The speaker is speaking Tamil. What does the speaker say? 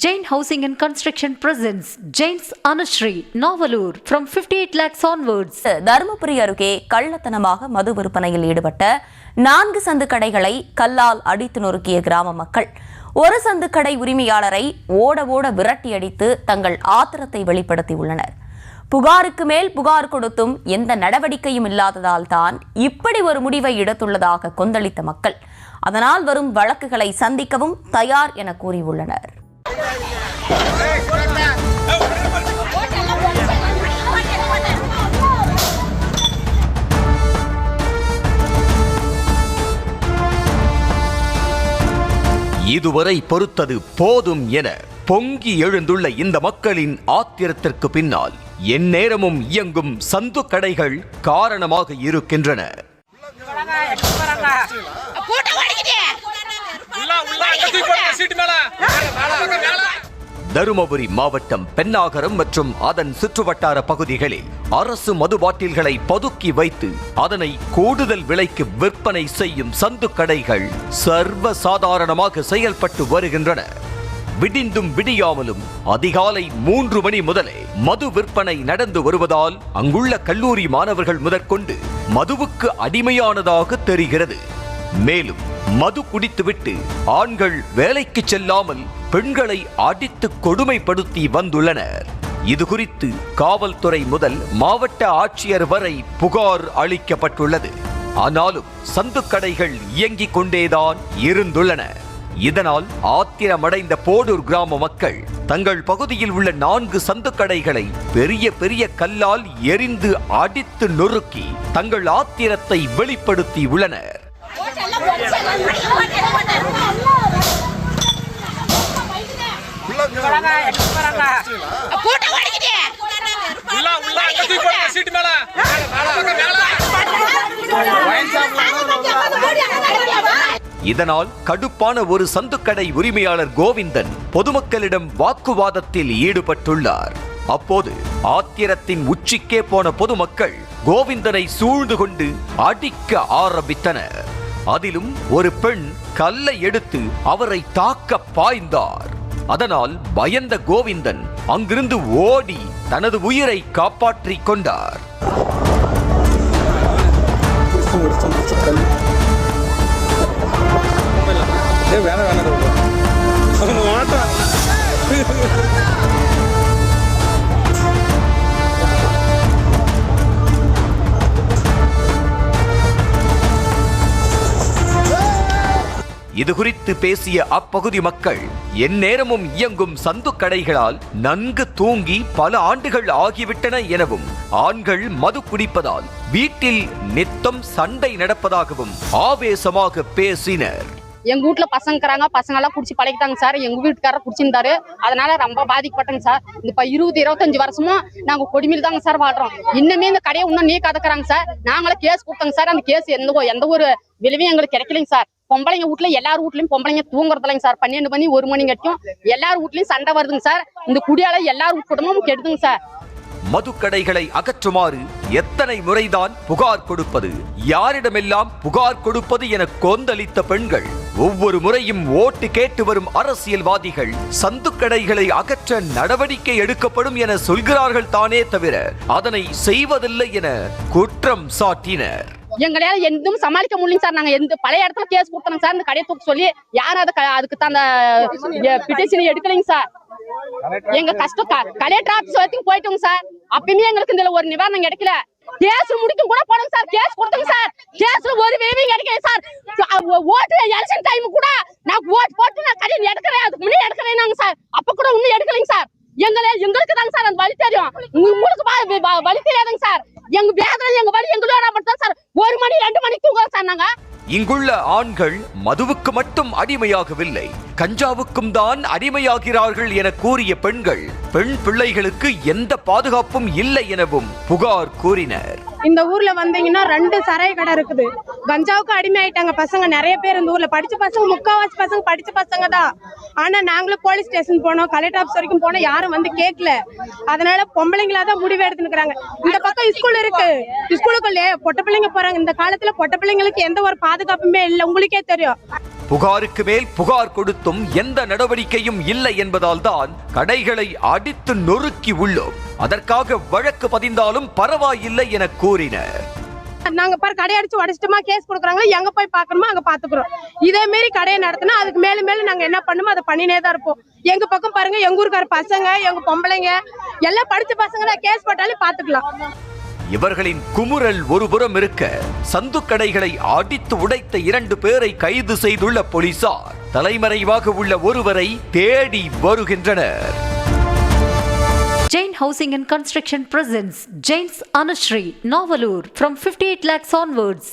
Jain Housing and Construction presents Jain's Anushree, Navalur from 58 lakhs onwards. Dharmapuri அருகே கள்ளத்தனமாக மது விற்பனையில் ஈடுபட்ட 4 சந்து கடைகளை கல்லால் அடித்து நொறுக்கிய கிராம மக்கள் ஒரு சந்து கடை உரிமையாளரை ஓட ஓட விரட்டி அடித்து தங்கள் ஆத்திரத்தை வெளிப்படுத்தியுள்ளனர். புகாருக்கு மேல் புகார் கொடுத்தும் எந்த நடவடிக்கையும் இல்லாததால் தான் இப்படி ஒரு முடிவை எடுத்துள்ளதாக கொந்தளித்த மக்கள் அதனால் வரும் வழக்குகளை சந்திக்கவும் தயார் என கூறியுள்ளனர். இதுவரை பொறுத்தது போதும் என பொங்கி எழுந்துள்ள இந்த மக்களின் ஆத்திரத்திற்கு பின்னால் எந்நேரமும் இயங்கும் சந்து கடைகள் காரணமாக இருக்கின்றன. தருமபுரி மாவட்டம் பென்னாகரம் மற்றும் அதன் சுற்றுவட்டார பகுதிகளில் அரசு மது பாட்டில்களை பதுக்கி வைத்து அதனை கூடுதல் விலைக்கு விற்பனை செய்யும் சந்து கடைகள் சர்வ சாதாரணமாக செயல்பட்டு வருகின்றன. விடிந்தும் விடியாமலும் அதிகாலை 3 மணி முதலே மது விற்பனை நடந்து வருவதால் அங்குள்ள கல்லூரி மாணவர்கள் முதற்கொண்டு மதுவுக்கு அடிமையானதாக தெரிகிறது. மேலும் மது குடித்துவிட்டு ஆண்கள் வேலைக்கு செல்லாமல் பெண்களை அடித்து கொடுமைப்படுத்தி வந்துள்ளனர். இது குறித்து காவல்துறை முதல் மாவட்ட ஆட்சியர் வரை புகார் அளிக்கப்பட்டுள்ளது. ஆனாலும் சந்து கடைகள் இயங்கிக் கொண்டேதான் இருந்துள்ளன. இதனால் ஆத்திரமடைந்த போடூர் கிராம மக்கள் தங்கள் பகுதியில் உள்ள 4 சந்து கடைகளை பெரிய பெரிய கல்லால் எரிந்து அடித்து நொறுக்கி தங்கள் ஆத்திரத்தை வெளிப்படுத்தி உள்ளனர். இதனால் கடுப்பான ஒரு சந்துக்கடை உரிமையாளர் கோவிந்தன் பொதுமக்களிடம் வாக்குவாதத்தில் ஈடுபட்டுள்ளார். அப்போது ஆத்திரத்தின் உச்சிக்கே போன பொதுமக்கள் கோவிந்தனை சூழ்ந்து கொண்டு அடிக்க ஆரம்பித்தனர். அதிலும் ஒரு பெண் கல்லை எடுத்து அவரை தாக்க பாய்ந்தார். அதனால் பயந்த கோவிந்தன் அங்கிருந்து ஓடி தனது உயிரை காப்பாற்றிக் கொண்டார். இது குறித்து பேசிய அப்பகுதி மக்கள் எந்நேரமும் இயங்கும் சந்து கடைகளால் நன்கு தூங்கி பல ஆண்டுகள் ஆகிவிட்டன எனவும் ஆண்கள் மது குடிப்பதால் வீட்டில் நித்தம் சண்டை நடப்பதாகவும் ஆவேசமாக பேசினர். எங்க வீட்டுல பசங்க எல்லாம் குடிச்சு பழகிட்டாங்க சார். எங்க வீட்டுக்காரர் குடிச்சிருந்தாரு. அதனால ரொம்ப பாதிக்கப்பட்டங்க சார். இப்ப 20-25 வருஷமும் நாங்க கொடிமையில் தாங்க சார் வாழ்றோம். இன்னுமே இந்த கடையை இன்னும் நீ கதக்குறாங்க சார். நாங்களே கேஸ் கொடுத்தாங்க சார். அந்த கேஸ் எந்த ஒரு விளைவும் எங்களுக்கு கிடைக்கலைங்க சார். பொம்பளைங்க வீட்டுல எல்லாரும் வீட்லயும் பொம்பளைங்க தூங்குறதுலைங்க சார். 12 மணி 1 மணி கட்டியும் எல்லாரும் வீட்லயும் சண்டை வருதுங்க சார். இந்த குடியால எல்லாரும் குடும்பமும் கெடுதுங்க சார். மது கடைகளை அகற்றுமாறு எத்தனை முறைதான் புகார் கொடுப்பது, யாரிடமெல்லாம் புகார் கொடுப்பது என கொந்தளித்த பெண்கள் ஒவ்வொரு முறையும் ஓட்டு கேட்டு வரும் அரசியல்வாதிகள் சந்து கடைகளை அகற்ற நடவடிக்கை எடுக்கப்படும் என சொல்கிறார்கள் தானே தவிர அதனை செய்வதில்லை என குற்றம் சாட்டினர். எங்களால எதுவும் சமாளிக்க முடியல சார். நாங்க எந்த பழைய இடத்துல கேஸ் கொடுத்தோம் சார். இந்த கடையை தூக்க சொல்லி யாரும் அதுக்கு தான் அந்த பிட்டிஷன் எடுக்கலைங்க சார். எங்க கஷ்டம் கலெக்டர் ஆபீஸ் வரைக்கும் போயிட்டோங்க சார். அப்பயுமே எங்களுக்கு இந்த ஒரு நிவாரணம் கிடைக்கல. கேஸ் முடிக்கும் கூட போடுங்க சார். Case கொடுத்தோங்க sir. கேஸ்ல ஒரு வேலையும் கிடைக்கல சார். ஓட்டு எலெக்ஷன் டைம் கூட நான் ஓட்டு போட்டு நான் கடையை எடுக்கிறேன், அதுக்கு முன்னே எடுக்கிறேன் சார். அப்ப கூட இன்னும் எடுக்கலைங்க சார். எங்களுக்கு தாங்க சார் அந்த வழி தெரியும். உங்களுக்கு வழி தெரியாதுங்க சார். எங்க வேதனை எங்க வழி எங்களோட மட்டும் சார். 1 மணி 2 மணிக்கு தூங்குறோம் சார் நாங்க. இங்குள்ள ஆண்கள் மதுவுக்கு மட்டும் அடிமையாகவில்லை, கஞ்சாவுக்கும் தான் அடிமையாகிறார்கள் என கூறிய பெண்கள் பெண் பிள்ளைகளுக்கு எந்த பாதுகாப்பும் இல்லை எனவும் புகார் கூறினர். இந்த ஊர்ல வந்தீங்கன்னா 2 சராய கடை இருக்குது. கஞ்சாவுக்கு அடிமை ஆயிட்டாங்க பசங்க நிறைய பேர் இந்த ஊர்ல படிச்ச பசங்க, முக்காவாசி பசங்க படிச்ச பசங்க தான். ஆனா நாங்களும் போலீஸ் ஸ்டேஷன் போனோம், கலெக்டர் ஆஃபீஸ் வரைக்கும் போனோம், யாரும் வந்து கேட்கல. அதனால பொம்பளைங்களா தான் முடிவு எடுத்துக்கிறாங்க. இந்த பக்கம் ஸ்கூல் இருக்கு, ஸ்கூலுக்குள்ளே பொட்ட பிள்ளைங்க போறாங்க. இந்த காலத்துல பொட்ட பிள்ளைங்களுக்கு எந்த ஒரு பாதுகாப்புமே இல்லை, உங்களுக்கே தெரியும். புகாருக்கு மேல் புகார் கொடுத்தும் எந்த நடவடிக்கையும் இல்லை என்பதால் தான் கடைகளை அடித்து நொறுக்கி உள்ளோம். அதற்காக வழக்கு பதிந்தாலும் பரவாயில்லை என கூறினர். நாங்க பாரு கடை அடிச்சு உடைச்சிட்டுமா கேஸ் கொடுக்குறாங்க, எங்க போய் பாக்கணுமோ அங்க பாத்துக்கிறோம். இதே மாரி கடையை நடத்தினா அதுக்கு மேலும் நாங்க என்ன பண்ணுமோ அதை பண்ணினே தான் இருப்போம். எங்க பக்கம் பாருங்க, எங்க ஊருக்கார பசங்க, எங்க பொம்பளைங்க எல்லாம் படிச்ச பசங்க தான், கேஸ் போட்டாலே பாத்துக்கலாம். இவர்களின் குமுறல் ஒருபுறம் இருக்க, சந்துக்கடைகளை அடித்து உடைத்த 2 பேரை கைது செய்துள்ள போலீசார் தலைமறைவாக உள்ள ஒருவரை தேடி வருகின்றனர். Jain Housing and Construction presents Jain's Anushree Novalur from 58 lakhs onwards.